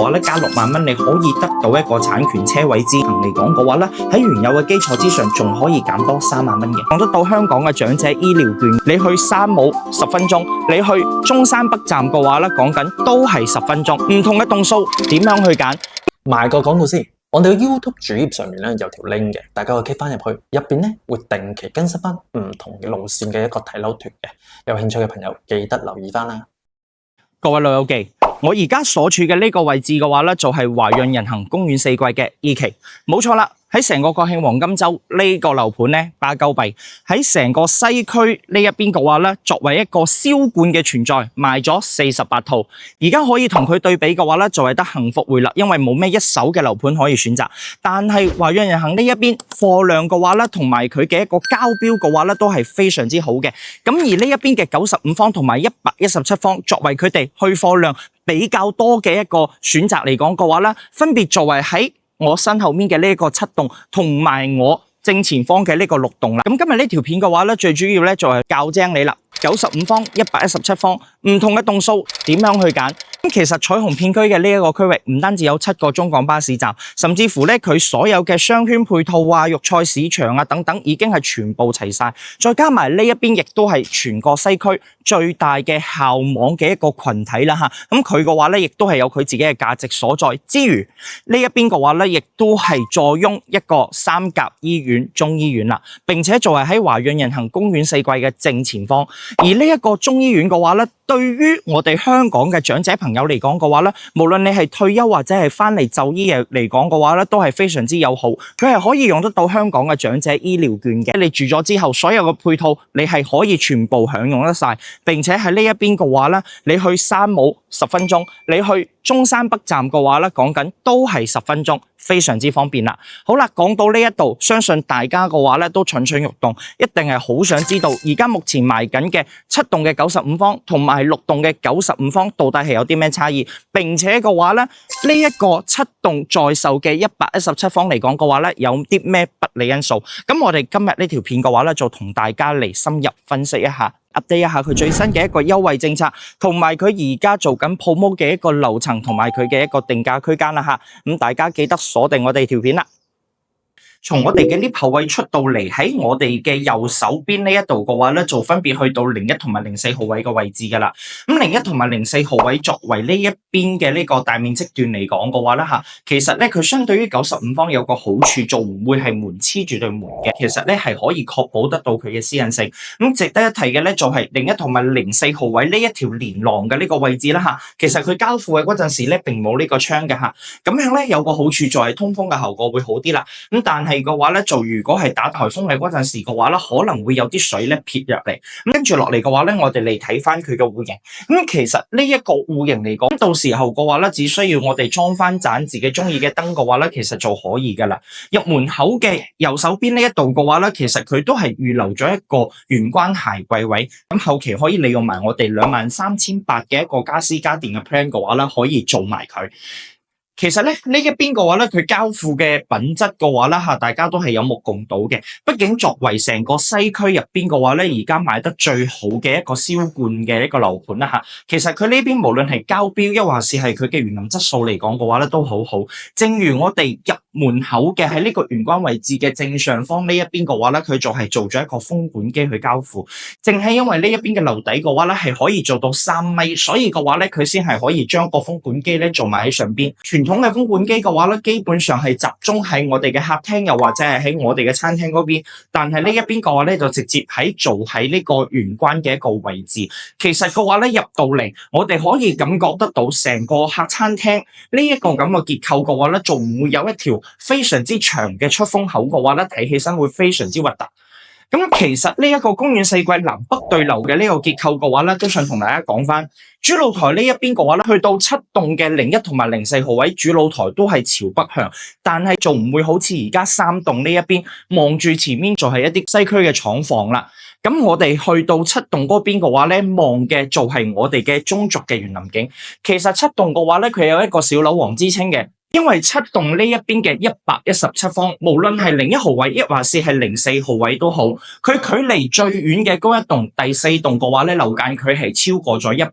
話咧，加6萬蚊你可以得到一個產權車位之行嚟講嘅話咧，喺原有嘅基礎之上，仲可以減多3萬蚊嘅。講得到香港嘅長者醫療券，你去山姆10分鐘，你去中山北站嘅話咧，講緊都係10分鐘。唔同嘅棟數點樣去揀？賣個廣告先。我哋嘅 YouTube 主頁上面咧有條 link 嘅，大家可以 click 翻入去，入邊咧會定期更新翻唔同嘅路線嘅一個睇樓團嘅，有興趣嘅朋友記得留意翻啦。各位老友記，我而家所處嘅呢個位置嘅話咧，就係華潤人行公園4季嘅 E 期，冇錯啦。喺成個國慶黃金週呢個樓盤咧，8鳩幣喺成個西區呢一邊嘅話咧，作為一個銷冠嘅存在，賣咗48套。而家可以同佢對比嘅話咧，就係得幸福匯啦，因為冇咩一手嘅樓盤可以選擇。但係華潤人行呢一邊貨量嘅話咧，同埋佢嘅一個交標嘅話咧，都係非常之好嘅。咁而呢一邊嘅95方同埋117方，作為佢哋去貨量比較多嘅一個選擇嚟講嘅話咧，分別作為喺我身後面嘅呢一個7棟，同埋我正前方嘅呢個6棟啦。咁今日呢條片嘅話咧，最主要咧就係教精你啦。95方、117方，唔同嘅棟數點樣去揀？咁其實彩虹片區嘅呢一個區域唔單止有7個中港巴士站，甚至乎咧佢所有嘅商圈配套啊、肉菜市場啊等等，已經係全部齊晒。再加埋呢一邊，亦都係全個西區最大嘅校網嘅一個群體啦嚇。咁佢嘅話咧，亦都係有佢自己嘅價值所在。之餘呢一邊嘅話咧，亦都係坐擁一個3甲醫院、中醫院啦，並且就係喺華潤人行公園4季嘅正前方。而呢一個中醫院嘅話咧，對於我哋香港嘅長者朋友嚟講嘅話咧，無論你係退休或者係翻嚟就醫嚟講嘅話咧，都係非常之友好。佢係可以用得到香港嘅長者醫療券嘅。你住咗之後，所有嘅配套你係可以全部享用得晒。並且喺呢一邊嘅話咧，你去山姆10分鐘，你去中山北站嘅話咧，講緊都係10分鐘，非常之方便啦。好啦，講到呢一度，相信大家嘅話咧都蠢蠢欲動，一定係好想知道而家目前賣緊嘅7棟嘅95方同埋6棟嘅95方到底係有啲咩差異，並且嘅話咧，呢一個7棟在售嘅117方嚟講嘅話咧，有啲咩不利因素？咁我哋今日呢條片嘅話咧，就同大家嚟深入分析一下。update 一下佢最新嘅一個優惠政策，同埋佢而家做緊 promo 嘅一個樓層，同埋佢嘅一個定價區間啦吓。咁大家記得鎖定我哋條片啦。從我哋嘅 lift 後位出到嚟，喺我哋嘅右手邊呢一度嘅話咧，就分別去到01同埋04號位嘅位置噶啦。咁01同埋04號位作為呢一邊嘅呢個大面積段嚟講嘅話咧吓，其實咧佢相對於95方有個好處，就唔會係門黐住對門嘅。其實咧係可以確保得到佢嘅私隱性。咁值得一提嘅咧就係01同埋04號位呢一條連廊嘅呢個位置啦吓，其實佢交付嘅嗰陣時咧並冇呢個窗嘅吓，咁樣咧有個好處就係通風嘅效果會好啲啦。咁但係嘅話咧，就如果係打颱風嘅嗰陣時嘅話咧，可能會有啲水咧撇入嚟。咁跟住落嚟嘅話咧，我哋嚟睇翻佢嘅戶型。咁其實呢一個戶型嚟講，到時候嘅話咧，只需要我哋裝翻盞自己中意嘅燈嘅話咧，其實就可以噶啦。入門口嘅右手邊呢一度嘅話咧，其實佢都係預留咗一個玄關鞋櫃位。咁後期可以利用埋我哋23,800嘅一個家私家電嘅 plan 嘅話咧，可以做埋佢。其實咧呢一邊嘅話咧，佢交付嘅品質嘅話咧吓，大家都係有目共睹嘅。畢竟作為成個西區入邊嘅話咧，而家賣得最好嘅一個銷冠嘅一個樓盤啦吓。其實佢呢邊無論係交標，抑或是係佢嘅園林質素嚟講嘅話咧，都好好。正如我哋入門口嘅喺呢個玄關位置嘅正上方呢一邊嘅話咧，佢就係做咗一個風管機去交付。正係因為呢一邊嘅樓底嘅話咧，係可以做到3米，所以嘅話咧，佢先係可以將個風管機咧做埋喺上邊。傳統嘅風管機嘅話咧，基本上係集中喺我哋嘅客廳，又或者係喺我哋嘅餐廳嗰邊。但係呢一邊嘅話咧，就直接做喺呢個玄關嘅一個位置。其實嘅話咧，入到嚟，我哋可以感覺得到成個客餐廳呢一個咁嘅結構嘅話咧，仲唔會有一條非常之長嘅出風口嘅話咧，睇起身會非常之核突。咁其實呢一個公園4季南北對流嘅呢個結構嘅話咧，都想同大家講翻，主露台呢一邊嘅話咧，去到7棟嘅01同埋04號位主露台都係朝北向，但係仲唔會好似而家3棟呢一邊望住前面就係一啲西區嘅廠房啦。咁我哋去到7棟嗰邊嘅話咧，望嘅就係我哋嘅中軸嘅園林景。其實7棟嘅話咧，佢有一個小樓王之稱嘅。因為7棟呢一邊嘅117方，無論係01號位，抑或是係04號位都好，佢距離最遠嘅嗰一棟第4棟嘅話咧，樓間距係超過咗150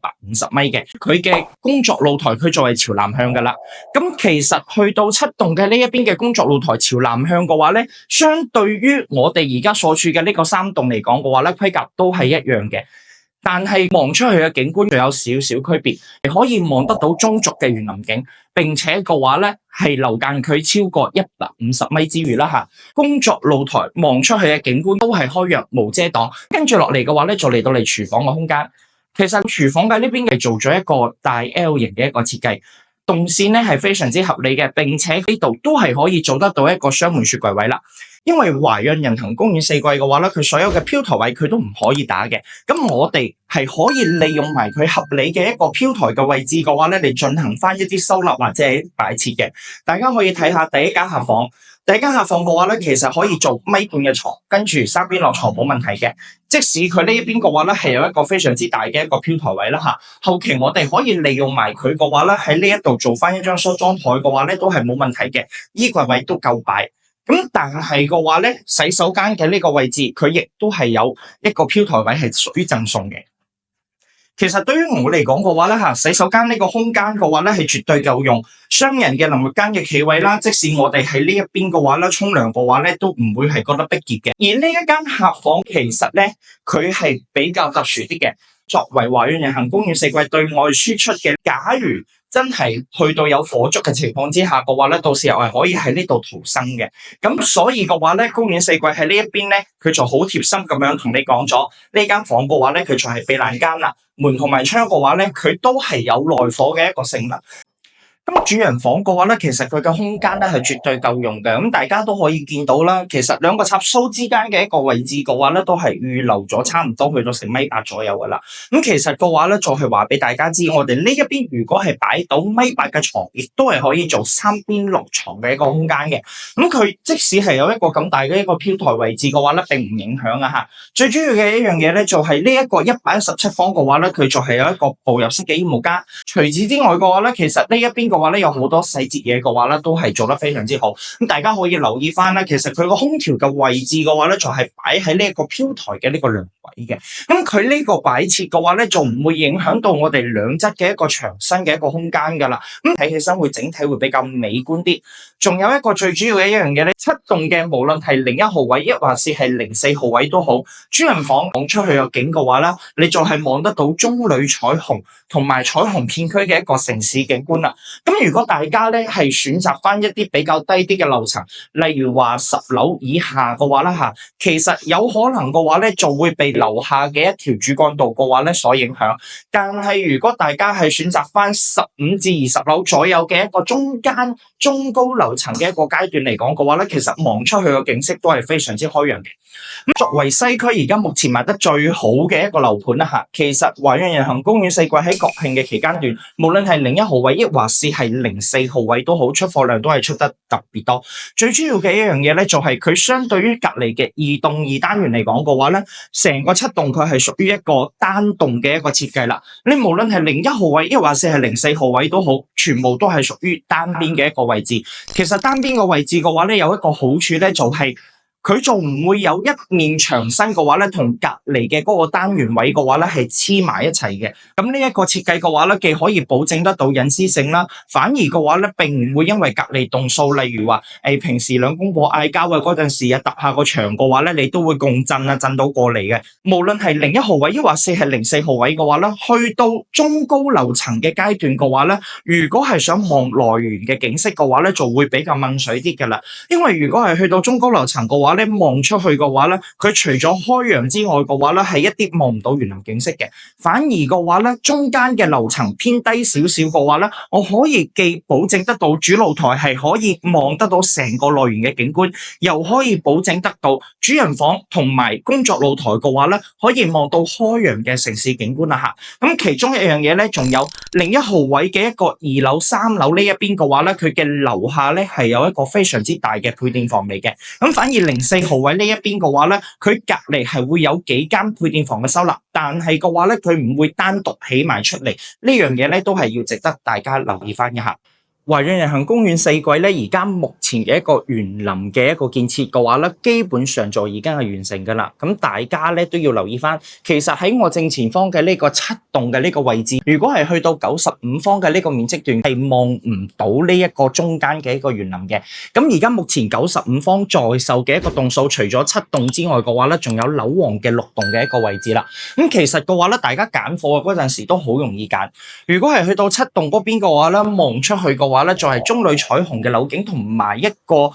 米嘅。佢嘅工作露台佢就係朝南向噶啦。咁其實去到7棟嘅呢一邊嘅工作露台朝南向嘅話咧，相對於我哋而家所處嘅呢個3棟嚟講嘅話咧，規格都係一樣嘅。但係望出去嘅景觀就有少少區別，你可以望得到中軸嘅園林景，並且嘅話咧係樓間距超過150米之餘啦吓，工作露台望出去嘅景觀都係開揚無遮擋。跟住落嚟嘅話咧，就嚟到嚟廚房嘅空間。其實廚房嘅呢邊係做咗一個大 L 型嘅一個設計，動線咧係非常之合理嘅，並且呢度都係可以做得到一個雙門雪櫃位啦。因為華潤人行公園4季嘅話咧，佢所有嘅飄台位佢都唔可以打嘅，咁我哋係可以利用埋佢合理嘅一個飄台嘅位置嘅話咧，嚟進行翻一啲收納或者係擺設嘅。大家可以睇下第一間客房，第一間客房嘅話咧，其實可以做米半嘅床，跟住3邊落床冇問題嘅。即使佢呢一邊嘅話咧，係有一個非常之大嘅一個飄台位啦吓，後期我哋可以利用埋佢嘅話咧，喺呢一度做翻一張梳妝台嘅話咧，都係冇問題嘅，衣櫃位都夠擺。咁但係嘅話咧，洗手間嘅呢個位置，佢亦都係有一個飄台位係屬於贈送嘅。其實對於我嚟講嘅話咧吓，洗手間呢個空間嘅話咧係絕對夠用，雙人嘅淋浴間嘅企位啦，即使我哋喺呢一邊嘅話咧沖涼嘅話咧，都唔會係覺得逼傑嘅。而呢一間客房其實咧，佢係比較特殊啲嘅，作為華潤人行公園4季對外輸出嘅，假如真係去到有火燭嘅情況之下嘅話咧，到時候係可以喺呢度逃生嘅。咁所以嘅話咧，公園4季喺呢一邊咧，佢就好貼心咁樣同你講咗，呢間房嘅話咧，佢就係避難間啦，門同埋窗嘅話咧，佢都係有內火嘅一個性能。咁主人房嘅話咧，其實佢嘅空間咧係絕對夠用嘅。咁大家都可以見到啦，其實兩個插蘇之間嘅一個位置嘅話咧，都係預留咗差唔多去到成1.8米左右噶啦。咁其實嘅話咧，再係話俾大家知，我哋呢一邊如果係擺到1.8米嘅床，亦都係可以做3邊落床嘅一個空間嘅。咁佢即使係有一個咁大嘅一個飄台位置嘅話咧，並唔影響啊吓。最主要嘅一樣嘢咧，就係呢一個117方嘅話咧，佢就係有一個步入式嘅衣帽間。除此之外嘅話咧，其實呢一邊嘅話咧，有好多細節嘢嘅話咧，都係做得非常之好。咁大家可以留意翻啦，其實佢個空調嘅位置嘅話咧，就係擺喺呢一個飄台嘅呢個梁位嘅。咁佢呢個擺設嘅話咧，就唔會影響到我哋兩側嘅一個牆身嘅一個空間噶啦。咁睇起身會整體會比較美觀啲。仲有一個最主要嘅一樣嘢咧，7棟嘅無論係01號位，抑或是係04號位都好，主人房望出去個景嘅話啦，你就係望得到中旅彩虹同埋彩虹片區嘅一個城市景觀啦。咁如果大家咧係選擇翻一啲比較低啲嘅樓層，例如話10樓以下嘅話啦吓，其實有可能嘅話咧就會被樓下嘅一條主幹道嘅話咧所影響。但係如果大家係選擇翻15至20樓左右嘅一個中間中高樓層嘅一個階段嚟講嘅話咧，其實望出去嘅景色都係非常之開揚嘅。咁作為西區而家目前賣得最好嘅一個樓盤啦吓，其實華潤人行公園4季喺國慶嘅期間段，無論係01號位抑或是係04號位都好，出貨量都係出得特別多。最主要嘅一樣嘢咧，就係佢相對於隔籬嘅2棟2單元嚟講嘅話咧，成個7棟佢係屬於一個單棟嘅一個設計啦。你無論係01號位抑或是係04號位都好，全部都係屬於單邊嘅一個位置。其實單邊個位置嘅話咧，有一個好處咧，就係佢就唔會有一面牆身嘅話咧，同隔籬嘅嗰個單元位嘅話咧係黐埋一齊嘅。咁呢一個設計嘅話咧，既可以保證得到隱私性啦，反而嘅話咧，並唔會因為隔籬棟數，例如話平時兩公婆嗌交啊嗰陣時啊，揼下個牆嘅話咧，你都會共振啊，震到過嚟嘅。無論係01號位抑或是係04號位嘅話咧，去到中高樓層嘅階段嘅話咧，如果係想望來源嘅景色嘅話咧，就會比較掹水啲噶啦。因為如果係去到中高樓層嘅話，你望出去嘅話咧，佢除咗開揚之外嘅話咧，係一啲望唔到園林景色嘅。反而嘅話咧，中間嘅樓層偏低少少嘅話咧，我可以既保證得到主露台係可以望得到成個內園嘅景觀，又可以保證得到主人房同埋工作露台嘅話咧，可以望到開揚嘅城市景觀啦吓。咁其中一樣嘢咧，仲有01號位嘅一個2樓3樓呢一邊嘅話咧，佢嘅樓下咧係有一個非常之大嘅配電房嚟嘅。咁反而04號位呢一邊嘅話咧，佢隔籬係會有幾間配電房嘅收納，但係嘅話咧，佢唔會單獨起埋出嚟。呢樣嘢咧都係要值得大家留意翻一下。華潤人行公園四季咧，而家目前嘅一個園林嘅一個建設嘅話咧，基本上就已經係完成㗎啦。咁大家咧都要留意翻，其實喺我正前方嘅呢個7棟嘅呢個位置，如果係去到95方嘅呢個面積段，係望唔到呢一個中間嘅一個園林嘅。咁而家目前95方在售嘅一個棟數，除咗7棟之外嘅話咧，仲有樓王嘅6棟嘅一個位置啦。咁其實嘅話咧，大家揀貨嗰陣時都好容易揀。如果係去到7棟嗰邊嘅話咧，望出去嘅話咧，就係中旅彩虹嘅樓景同埋一個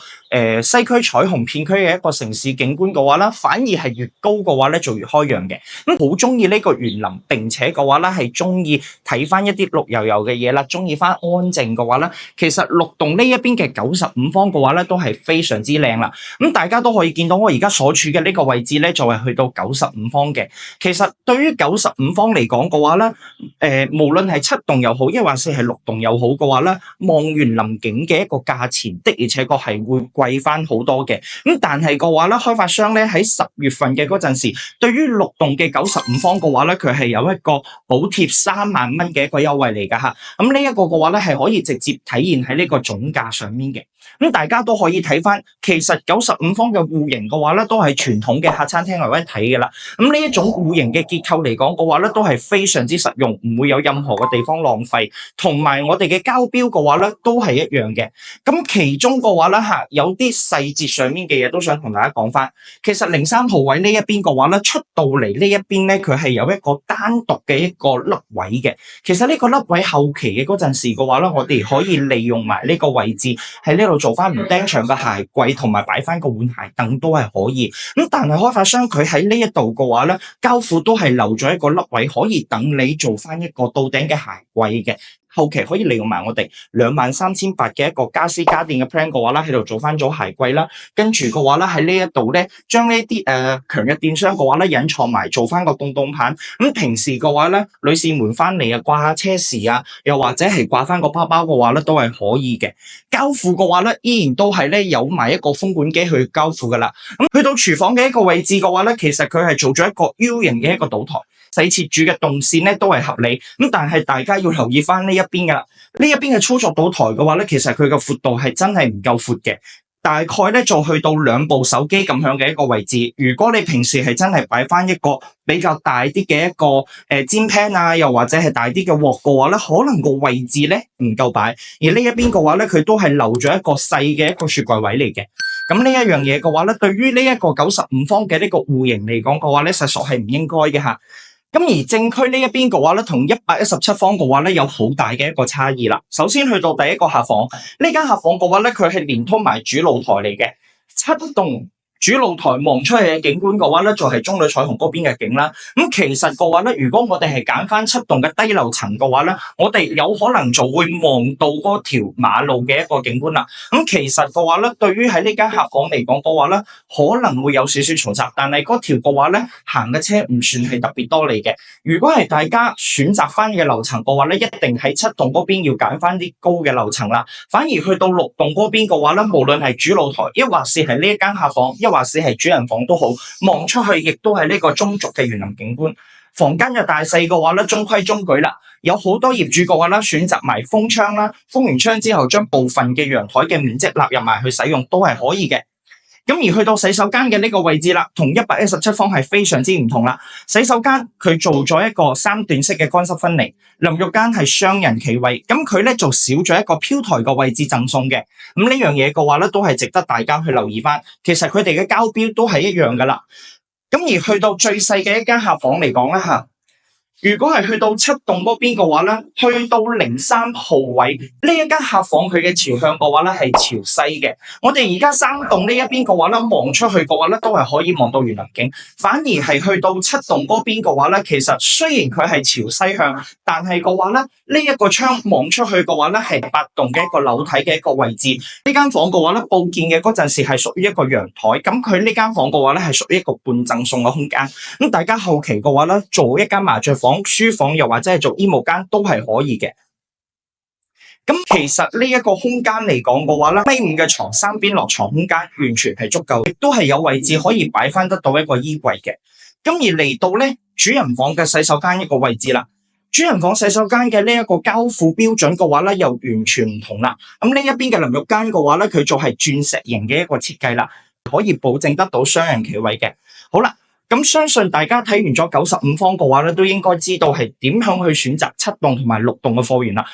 西區彩虹片區嘅一個城市景觀嘅話咧，反而係越高嘅話咧就越開揚嘅。咁好中意呢個園林，並且嘅話咧係中意睇翻一啲綠油油嘅嘢啦，中意翻安靜嘅話咧，其實6棟呢一邊嘅95方嘅話咧都係非常之靚啦。咁大家都可以見到我而家所處嘅呢個位置咧，就係去到95方嘅。其實對於95方嚟講嘅話咧，無論係7棟又好，抑或是係6棟又好嘅話咧，望園林景嘅一個價錢的而且確係會貴翻好多嘅。咁但係嘅話咧，開發商咧喺10月份嘅嗰陣時，對於6棟嘅95方嘅話咧，佢係有一個補貼3萬蚊嘅一個優惠嚟㗎嚇。咁呢一個嘅話咧係可以直接體現喺呢個總價上面嘅。咁大家都可以睇翻，其實95方嘅戶型嘅話咧，都係傳統嘅客餐廳為一體嘅啦。咁呢一種戶型嘅結構嚟講嘅話咧，都係非常之實用，唔會有任何嘅地方浪費。同埋我哋嘅交標嘅話咧，都係一樣嘅。咁其中嘅話咧嚇，有啲細節上面嘅嘢都想同大家講翻。其實03號位呢一邊嘅話咧，出到嚟呢一邊咧，佢係有一個單獨嘅一個凹位嘅。其實呢個凹位後期嘅嗰陣時嘅話咧，我哋可以利用埋呢個位置喺呢度做翻唔釘牆嘅鞋櫃，同埋擺翻個換鞋凳都係可以。咁但係開發商佢喺呢一度嘅話咧，交付都係留咗一個凹位，可以等你做翻一個到頂嘅鞋櫃嘅。後期可以利用埋我哋23,800嘅一個家私家電嘅 plan 嘅話啦，喺度做翻咗鞋櫃啦，跟住嘅話咧喺呢一度咧，將呢啲強嘅電箱嘅話咧隱藏埋，做翻個洞洞棒。咁平時嘅話咧，女士們翻嚟啊掛下車匙啊，又或者係掛翻個包包嘅話咧，都係可以嘅。交付嘅話咧，依然都係咧有埋一個風管機去交付噶啦。咁去到廚房嘅一個位置嘅話咧，其實佢係做咗一個 U 型嘅一個島台。細切住嘅動線咧都係合理，咁但係大家要留意翻呢一邊噶啦，呢一邊嘅操作島台嘅話咧，其實佢嘅闊度係真係唔夠闊嘅，大概咧就去到2部手機咁樣嘅一個位置。如果你平時係真係擺翻一個比較大啲嘅一個煎 pan 啊，又或者係大啲嘅鑊嘅話咧，可能個位置咧唔夠擺，而呢一邊嘅話咧，佢都係留咗一個細嘅一個雪櫃位嚟嘅。咁呢一樣嘢嘅話咧，對於呢一個95方嘅呢個戶型嚟講嘅話咧，實屬係唔應該嘅嚇。咁而正區呢一邊嘅話咧，同117方嘅話咧，有好大嘅一個差異啦。首先去到第一個客房，呢間客房嘅話咧，佢係連通埋主露台嚟嘅，7棟。主露台望出去嘅景觀嘅話咧，就係中旅彩虹嗰邊嘅景啦。咁其實嘅話咧，如果我哋係揀翻7棟嘅低樓層嘅話咧，我哋有可能就會望到嗰條馬路嘅一個景觀啦。咁其實嘅話咧，對於喺呢間客房嚟講嘅話咧，可能會有少少嘈雜，但係嗰條嘅話咧，行嘅車唔算係特別多嚟嘅。如果係大家選擇翻嘅樓層嘅話咧，一定喺7棟嗰邊要揀翻啲高嘅樓層啦。反而去到6棟嗰邊嘅話咧，無論係主露台，抑或是係呢一間客房，抑或是係主人房都好，望出去亦都係呢個中軸嘅園林景觀。房間嘅大細嘅話咧，中規中矩啦。有好多業主嘅話咧，選擇埋封窗啦，封完窗之後將部分嘅陽台嘅面積納入埋去使用都係可以嘅。咁而去到洗手間嘅呢個位置啦，同117方係非常之唔同啦。洗手間佢做咗一個3段式嘅乾濕分離，淋浴間係雙人企位，咁佢咧就少咗一個飄台嘅位置贈送嘅。咁呢樣嘢嘅話咧，都係值得大家去留意翻。其實佢哋嘅交標都係一樣噶啦。咁而去到最細嘅一間客房嚟講啦嚇。如果係去到7棟嗰邊嘅話咧，去到03號位呢一間客房佢嘅朝向嘅話咧係朝西嘅。我哋而家3棟呢一邊嘅話咧，望出去嘅話咧都係可以望到園林景。反而係去到7棟嗰邊嘅話咧，其實雖然佢係朝西向，但係嘅話咧呢一個窗望出去嘅話咧係8棟嘅一個樓梯嘅一個位置。呢間房嘅話咧，佈建嘅嗰陣時係屬於一個陽台，咁佢呢間房嘅話咧係屬於一個半贈送嘅空間。咁大家後期嘅話咧，做一間麻雀房、書房又或者係做衣帽間都係可以嘅。咁其實呢一個空間嚟講嘅話咧，1.5米嘅床3邊落床空間完全係足夠，亦都係有位置可以擺翻得到一個衣櫃嘅。咁而嚟到咧主人房嘅洗手間一個位置啦，主人房洗手間嘅呢一個交付標準嘅話咧，又完全唔同啦。咁呢一邊嘅淋浴間嘅話咧，佢就係鑽石型嘅一個設計啦，可以保證得到雙人企位嘅。好啦。咁相信大家睇完咗95方嘅話咧，都應該知道係點樣去選擇7棟同埋6棟嘅貨源啦。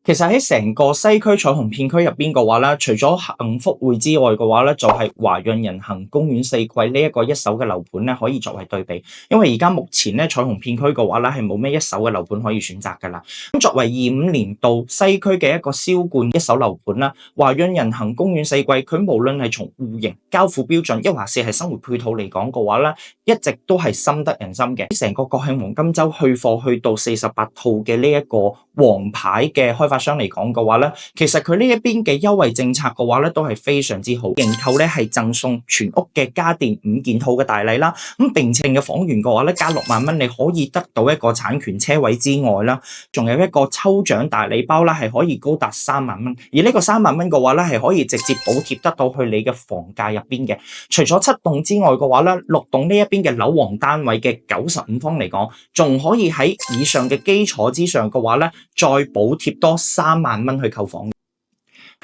其實喺成個西區彩虹片區入邊嘅話咧，除咗幸福匯之外嘅話咧，就係華潤人行公園四季呢一個一手嘅樓盤咧，可以作為對比。因為而家目前咧彩虹片區嘅話咧係冇咩一手嘅樓盤可以選擇噶啦。咁作為25年度西區嘅一個銷冠一手樓盤啦，華潤人行公園四季佢無論係從戶型、交付標準，抑或是係生活配套嚟講嘅話咧，一直都係深得人心嘅。成個國慶黃金週去貨去到48套嘅呢一個王牌嘅開發商嚟講嘅話咧，其實佢呢一邊嘅優惠政策嘅話咧都係非常之好，認購咧係贈送全屋嘅家電5件套嘅大禮啦，咁並且嘅房源嘅話咧加6萬蚊，你可以得到一個產權車位之外啦，仲有一個抽獎大禮包啦，係可以高達3萬蚊，而呢個3萬蚊嘅話咧係可以直接補貼得到去你嘅房價入邊嘅。除咗7棟之外嘅話咧，6棟呢一邊嘅樓王單位嘅95方嚟講，仲可以喺以上嘅基礎之上嘅話咧，再補貼多3萬蚊去購房。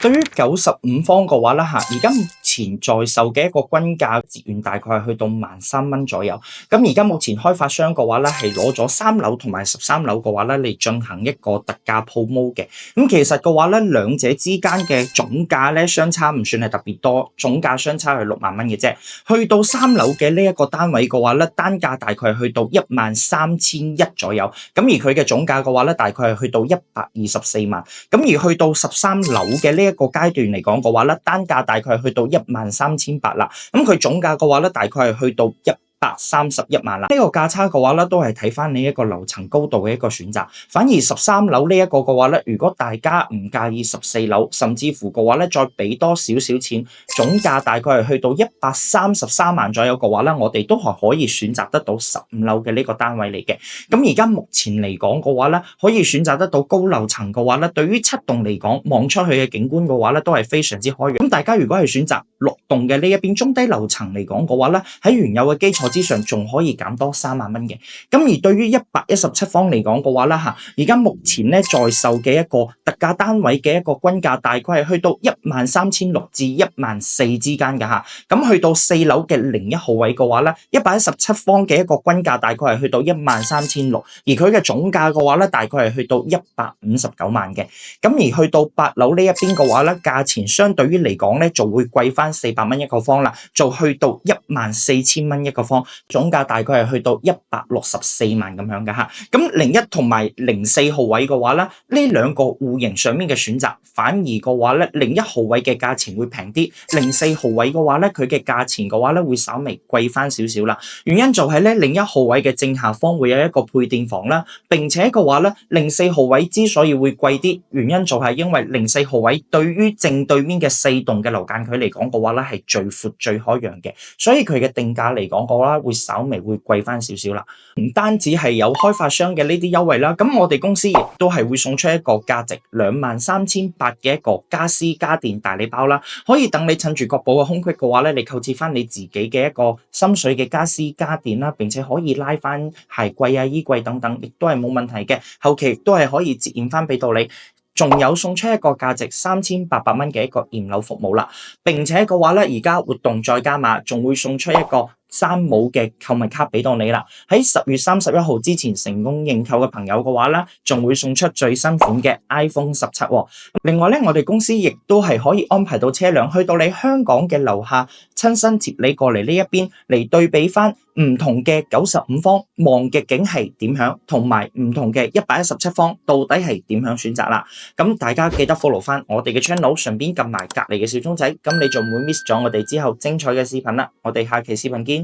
對於95方嘅話咧嚇，而家目前在售嘅一個均價折讓大概係去到13,000蚊左右。咁而家目前開發商嘅話咧係攞咗3樓同埋13樓嘅話咧嚟進行一個特價 promo 嘅。咁其實嘅話咧兩者之間嘅總價咧相差唔算係特別多，總價相差係6萬蚊嘅啫。去到3樓嘅呢一個單位嘅話咧，單價大概係去到13,100左右。咁而佢嘅總價嘅話咧，大概係去到124萬。咁而去到13樓嘅呢一個階段嚟講嘅話咧，單價大概係去到13,800啦。咁佢總價嘅話咧，大概係去到131萬啦。呢個價差嘅話咧，都係睇翻你一個樓層高度嘅一個選擇。反而13樓呢一個嘅話咧，如果大家唔介意14樓，甚至乎嘅話咧，再俾多少少錢，總價大概係去到133萬左右嘅話咧，我哋都係可以選擇得到15樓嘅呢個單位嚟嘅。咁而家目前嚟講嘅話咧，可以選擇得到高樓層嘅話咧，對於7棟嚟講，望出去嘅景觀嘅話咧，都係非常之開揚。咁大家如果係選擇6棟嘅呢一邊中低樓層嚟講嘅話咧，喺原有嘅基礎之上仲可以減多3萬蚊嘅。咁而對於117方嚟講嘅話咧嚇，而家目前咧在售嘅一個特價單位嘅一個均價大概係去到13,600至14,000之間嘅嚇。咁去到4樓嘅01號位嘅話咧，117方嘅一個均價大概係去到13,600，而佢嘅總價嘅話咧，大概係去到159萬嘅。咁而去到8樓呢一邊嘅話咧，價錢相對於嚟講咧就會貴翻400蚊一個方啦，就去到14,000蚊一個方，總價大概係去到164萬咁樣嘅嚇。咁01同埋04號位嘅話咧，呢兩個戶型上面嘅選擇，反而嘅話咧01號位嘅價錢會平啲，04號位嘅話咧佢嘅價錢嘅話咧會稍微貴翻少少啦。原因就係咧01號位嘅正下方會有一個配電房啦，並且嘅話咧04號位之所以會貴啲，原因就係因為04號位對於正對面嘅4棟嘅樓間距嚟講嘅話咧係最闊最開揚嘅，所以佢嘅定價嚟講嘅話會稍微會貴翻少少啦。唔單止係有開發商嘅呢啲優惠啦，咁我哋公司亦都係會送出一個價值23,800嘅一個家私家電大禮包啦，可以等你趁住國寶嘅空隙嘅話咧，你購置翻你自己嘅一個心水嘅家私家電啦，並且可以拉翻鞋櫃啊、衣櫃等等，亦都係冇問題嘅，後期亦都係可以折現翻俾到你。仲有送出一個價值3,800蚊嘅一個驗樓服務啦，並且嘅話咧，而家活動再加碼，仲會送出一個山姆嘅購物卡俾到你啦。喺10月31號之前成功認購嘅朋友嘅話咧，仲會送出最新款嘅 iPhone 17。另外咧，我哋公司亦都係可以安排到車輛去到你香港嘅樓下，親身接你過嚟呢一邊嚟對比翻唔同嘅95方望嘅景係點樣，同埋唔同嘅117方到底係點樣選擇啦。咁大家記得 follow 翻我哋嘅 channel， 順便撳埋隔離嘅小鐘仔，咁你就唔會 miss 咗我哋之後精彩嘅視頻啦。我哋下期視頻見。